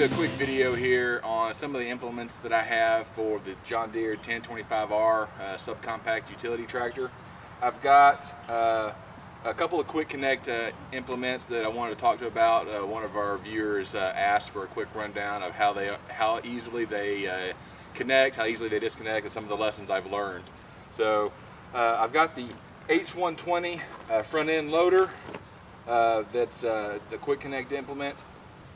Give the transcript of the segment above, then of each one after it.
do a quick video here on some of the implements that I have for the John Deere 1025R subcompact utility tractor. I've got a couple of quick connect implements that I wanted to talk to about. One of our viewers asked for a quick rundown of how easily they connect, how easily they disconnect, and some of the lessons I've learned. So I've got the H120 front end loader. That's the quick connect implement,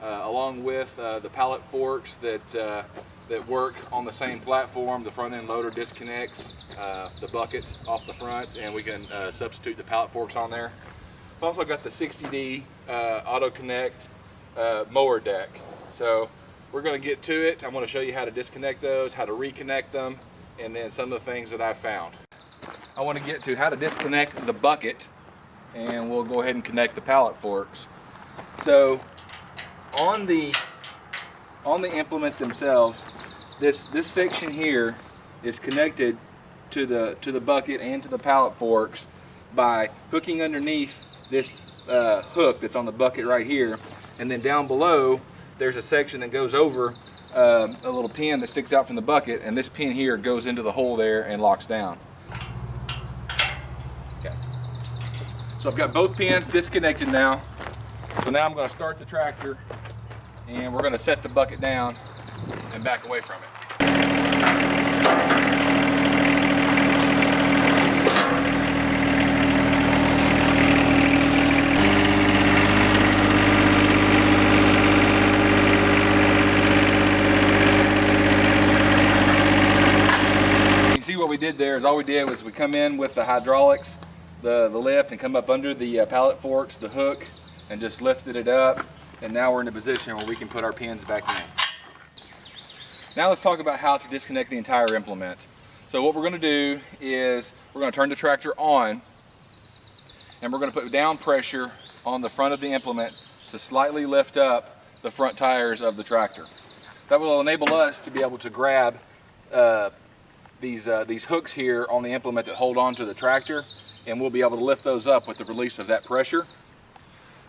along with the pallet forks that work on the same platform. The front end loader disconnects the bucket off the front, and we can substitute the pallet forks on there. I've also got the 60D auto connect mower deck. So we're going to get to it. I'm going to show you how to disconnect those, how to reconnect them, and then some of the things that I've found. I want to get to how to disconnect the bucket, and we'll go ahead and connect the pallet forks. So on the implement themselves, this section here is connected to the bucket and to the pallet forks by hooking underneath this hook that's on the bucket right here, and then down below there's a section that goes over a little pin that sticks out from the bucket, and this pin here goes into the hole there and locks down. Okay. So I've got both pins disconnected now. So now I'm going to start the tractor, and we're going to set the bucket down and back away from it. You see what we did there is all we did was we come in with the hydraulics, the lift, and come up under the pallet forks, the hook, and just lifted it up, and now we're in a position where we can put our pins back in. Now let's talk about how to disconnect the entire implement. So what we're going to do is we're going to turn the tractor on, and we're going to put down pressure on the front of the implement to slightly lift up the front tires of the tractor. That will enable us to be able to grab these hooks here on the implement that hold on to the tractor, and we'll be able to lift those up with the release of that pressure.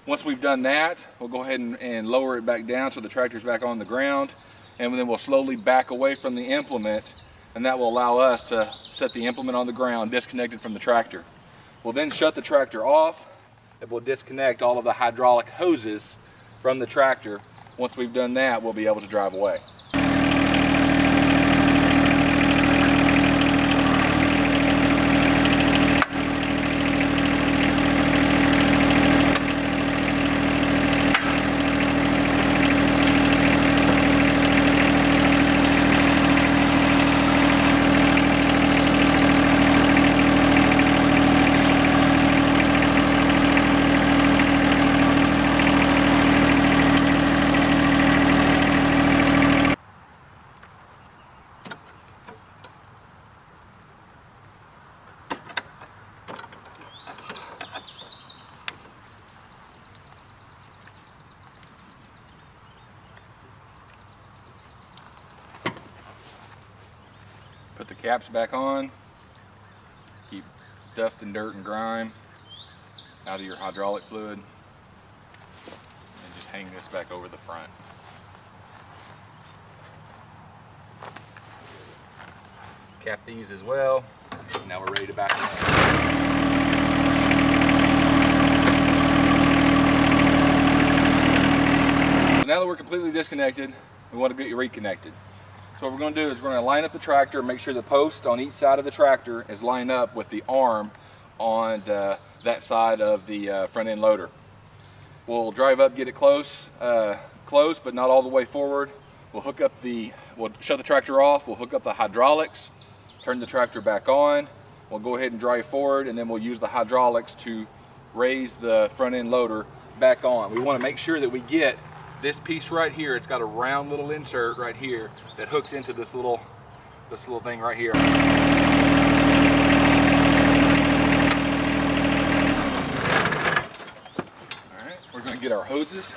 Once we've done that, we'll go ahead and lower it back down so the tractor's back on the ground, and then we'll slowly back away from the implement, and that will allow us to set the implement on the ground disconnected from the tractor. We'll then shut the tractor off, and we'll disconnect all of the hydraulic hoses from the tractor. Once we've done that, we'll be able to drive away. Put the caps back on, keep dust and dirt and grime out of your hydraulic fluid, and just hang this back over the front. Cap these as well. Now we're ready to back up. So now that we're completely disconnected, we want to get you reconnected. So what we're going to do is we're going to line up the tractor, make sure the post on each side of the tractor is lined up with the arm on that side of the front end loader. We'll drive up, get it close but not all the way forward. We'll shut the tractor off, we'll hook up the hydraulics, turn the tractor back on, we'll go ahead and drive forward, and then we'll use the hydraulics to raise the front end loader back on. We want to make sure that we get this piece right here. It's got a round little insert right here that hooks into this little thing right here. All right, we're going to get our hoses.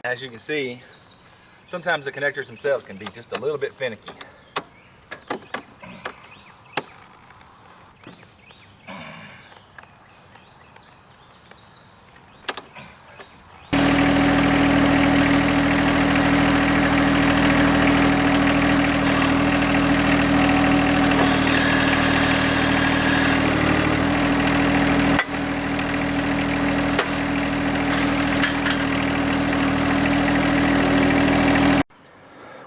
As you can see, sometimes the connectors themselves can be just a little bit finicky.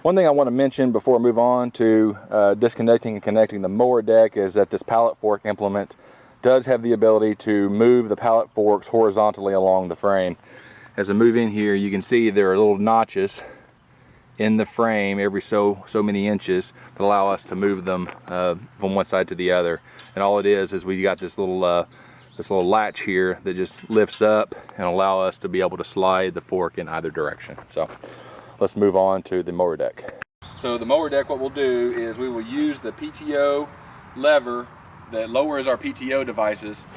One thing I want to mention before I move on to disconnecting and connecting the mower deck is that this pallet fork implement does have the ability to move the pallet forks horizontally along the frame. As I move in here, you can see there are little notches in the frame every so many inches that allow us to move them from one side to the other. And all it is we got this little latch here that just lifts up and allow us to be able to slide the fork in either direction. So let's move on to the mower deck. So the mower deck, what we'll do is we will use the PTO lever that lowers our PTO devices,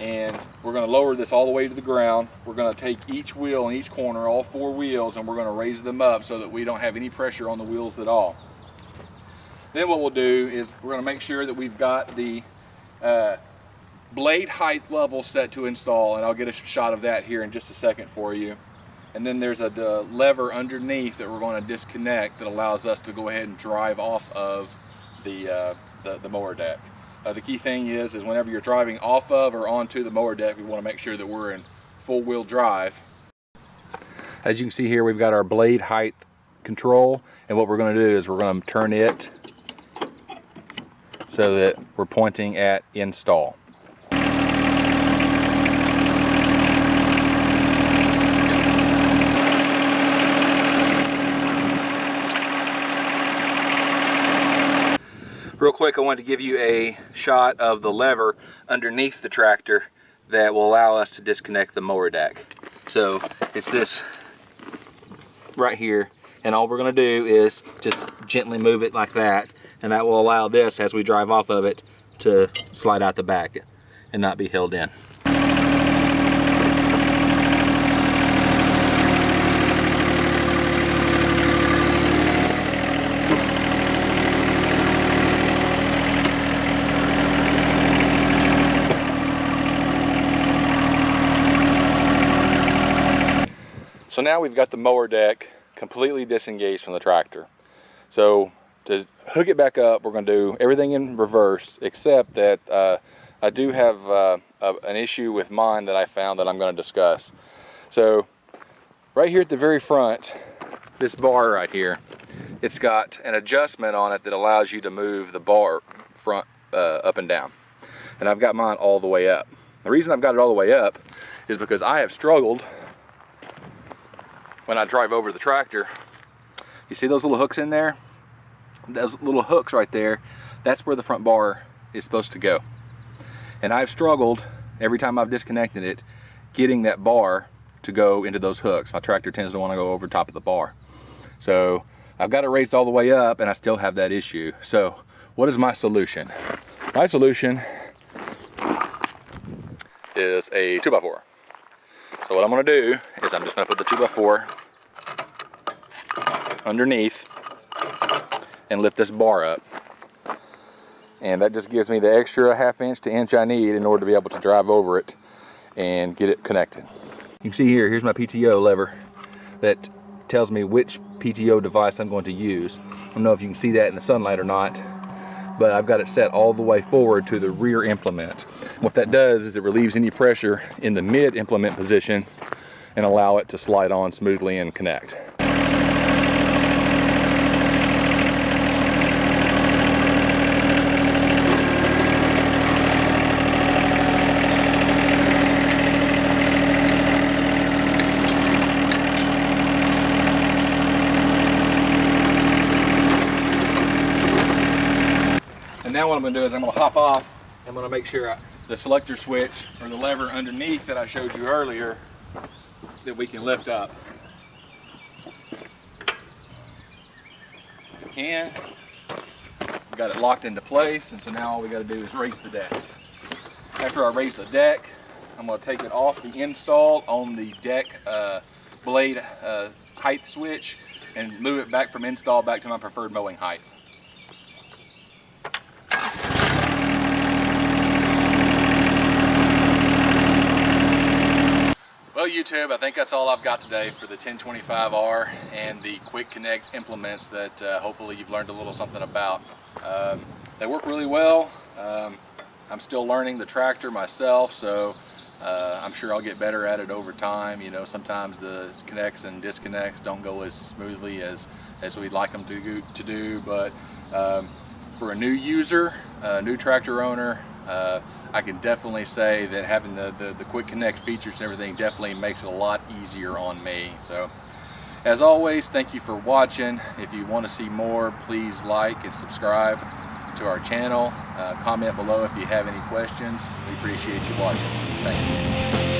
and we're going to lower this all the way to the ground. We're going to take each wheel in each corner, all 4 wheels, and we're going to raise them up so that we don't have any pressure on the wheels at all. Then what we'll do is we're going to make sure that we've got the blade height level set to install, and I'll get a shot of that here in just a second for you. And then there's a lever underneath that we're going to disconnect that allows us to go ahead and drive off of the mower deck. The key thing is whenever you're driving off of or onto the mower deck, we want to make sure that we're in full-wheel drive. As you can see here, we've got our blade height control, and what we're going to do is we're going to turn it so that we're pointing at install. Real quick, I wanted to give you a shot of the lever underneath the tractor that will allow us to disconnect the mower deck. So it's this right here, and all we're going to do is just gently move it like that, and that will allow this, as we drive off of it, to slide out the back and not be held in. So now we've got the mower deck completely disengaged from the tractor. So to hook it back up, we're going to do everything in reverse, except that I do have an issue with mine that I found that I'm going to discuss. So right here at the very front, this bar right here, it's got an adjustment on it that allows you to move the bar front up and down. And I've got mine all the way up. The reason I've got it all the way up is because I have struggled when I drive over the tractor. You see those little hooks in there? Those little hooks right there, that's where the front bar is supposed to go. And I've struggled every time I've disconnected it, getting that bar to go into those hooks. My tractor tends to want to go over top of the bar. So I've got it raised all the way up and I still have that issue. So what is my solution? My solution is a 2x4. So what I'm going to do is I'm just going to put the 2x4 underneath and lift this bar up. And that just gives me the extra ½ inch to inch I need in order to be able to drive over it and get it connected. You can see here, here's my PTO lever that tells me which PTO device I'm going to use. I don't know if you can see that in the sunlight or not, but I've got it set all the way forward to the rear implement. What that does is it relieves any pressure in the mid implement position and allow it to slide on smoothly and connect. And now what I'm going to do is I'm going to hop off. I'm going to make sure the selector switch or the lever underneath that I showed you earlier that we can lift up. We can. We got it locked into place, and so now all we got to do is raise the deck. After I raise the deck, I'm going to take it off the install on the deck blade height switch and move it back from install back to my preferred mowing height. Well, YouTube, I think that's all I've got today for the 1025R and the quick connect implements that hopefully you've learned a little something about. They work really well. I'm still learning the tractor myself, so I'm sure I'll get better at it over time. You know, sometimes the connects and disconnects don't go as smoothly as we'd like them to do, but for a new user, a new tractor owner, I can definitely say that having the quick connect features and everything definitely makes it a lot easier on me. So as always, thank you for watching. If you want to see more, please like and subscribe to our channel. Comment below if you have any questions. We appreciate you watching. Thank you.